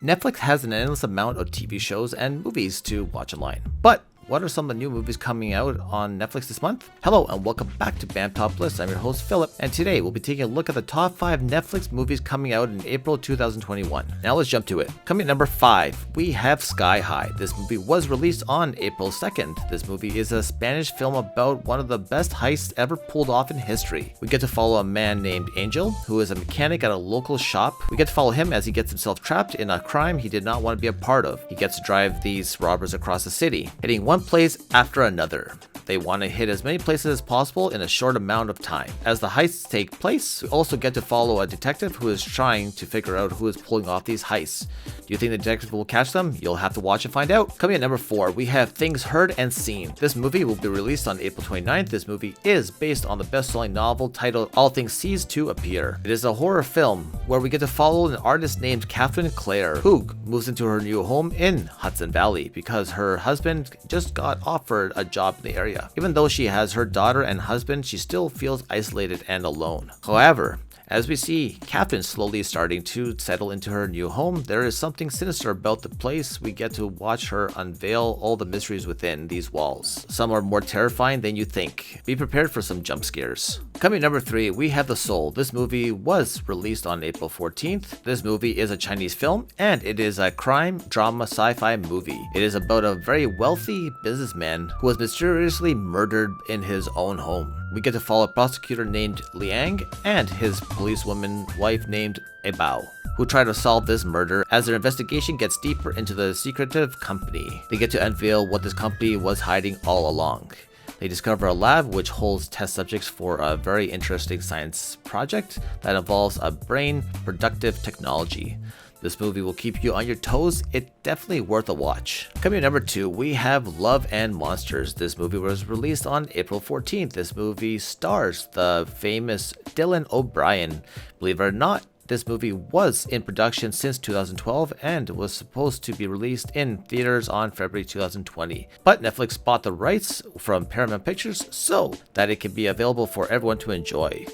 Netflix has an endless amount of TV shows and movies to watch online. But what are some of the new movies coming out on Netflix this month? Hello and welcome back to bamtoplists. I'm your host Philip, and today we'll be taking a look at the top 5 Netflix movies coming out in April 2021. Now let's jump to it. Coming at number 5, we have Sky High. This movie was released on April 2nd. This movie is a Spanish film about one of the best heists ever pulled off in history. We get to follow a man named Angel, who is a mechanic at a local shop. We get to follow him as he gets himself trapped in a crime he did not want to be a part of. He gets to drive these robbers across the city, hitting one place after another. They want to hit as many places as possible in a short amount of time. As the heists take place, we also get to follow a detective who is trying to figure out who is pulling off these heists. Do you think the detective will catch them? You'll have to watch and find out. Coming at number 4, we have Things Heard and Seen. This movie will be released on April 29th. This movie is based on the best-selling novel titled All Things Cease to Appear. It is a horror film where we get to follow an artist named Catherine Clare, who moves into her new home in Hudson Valley because her husband just got offered a job in the area. Even though she has her daughter and husband, she still feels isolated and alone. However, as we see Catherine slowly starting to settle into her new home, there is something sinister about the place. We get to watch her unveil all the mysteries within these walls. Some are more terrifying than you think. Be prepared for some jump scares. Coming at number 3, we have The Soul. This movie was released on April 14th. This movie is a Chinese film, and it is a crime, drama, sci-fi movie. It is about a very wealthy businessman who was mysteriously murdered in his own home. We get to follow a prosecutor named Liang and his policewoman wife named Ebao, who try to solve this murder as their investigation gets deeper into the secretive company. They get to unveil what this company was hiding all along. They discover a lab which holds test subjects for a very interesting science project that involves a brain productive technology. This movie will keep you on your toes. It's definitely worth a watch. Coming at number 2, we have Love and Monsters. This movie was released on April 14th. This movie stars the famous Dylan O'Brien. Believe it or not, this movie was in production since 2012 and was supposed to be released in theaters on February 2020. But Netflix bought the rights from Paramount Pictures so that it can be available for everyone to enjoy.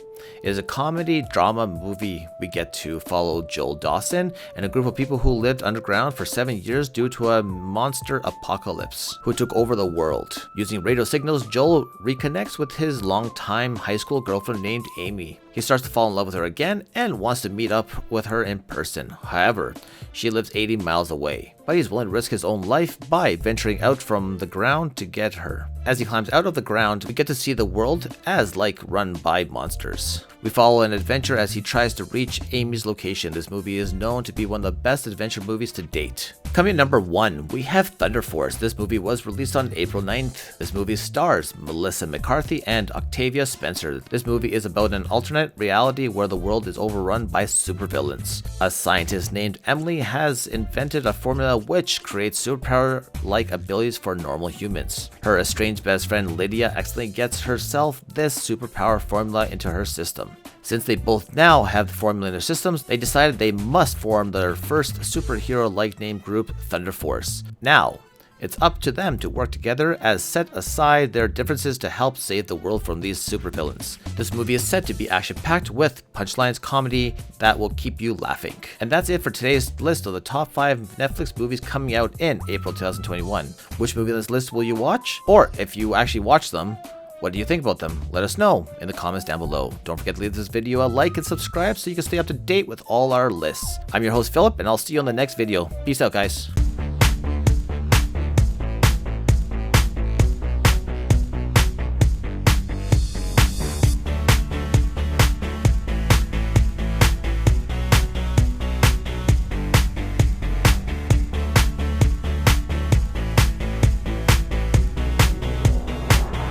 It is a comedy drama movie. We get to follow Joel Dawson and a group of people who lived underground for 7 years due to a monster apocalypse who took over the world. Using radio signals, Joel reconnects with his longtime high school girlfriend named Amy. He starts to fall in love with her again and wants to meet up with her in person. However, she lives 80 miles away, but he's willing to risk his own life by venturing out from the ground to get her. As he climbs out of the ground, we get to see the world as like run by monsters. We follow an adventure as he tries to reach Amy's location. This movie is known to be one of the best adventure movies to date. Coming at number 1, we have Thunder Force. This movie was released on April 9th. This movie stars Melissa McCarthy and Octavia Spencer. This movie is about an alternate reality where the world is overrun by supervillains. A scientist named Emily has invented a formula which creates superpower-like abilities for normal humans. Her estranged best friend Lydia accidentally gets herself this superpower formula into her system. Since they both now have the formula in their systems, they decided they must form their first superhero-like named group, Thunder Force. Now, it's up to them to work together as set aside their differences to help save the world from these supervillains. This movie is set to be action-packed with punchlines comedy that will keep you laughing. And that's it for today's list of the top 5 Netflix movies coming out in April 2021. Which movie on this list will you watch? Or if you actually watch them, what do you think about them? Let us know in the comments down below. Don't forget to leave this video a like and subscribe so you can stay up to date with all our lists. I'm your host Philip, and I'll see you on the next video. Peace out, guys.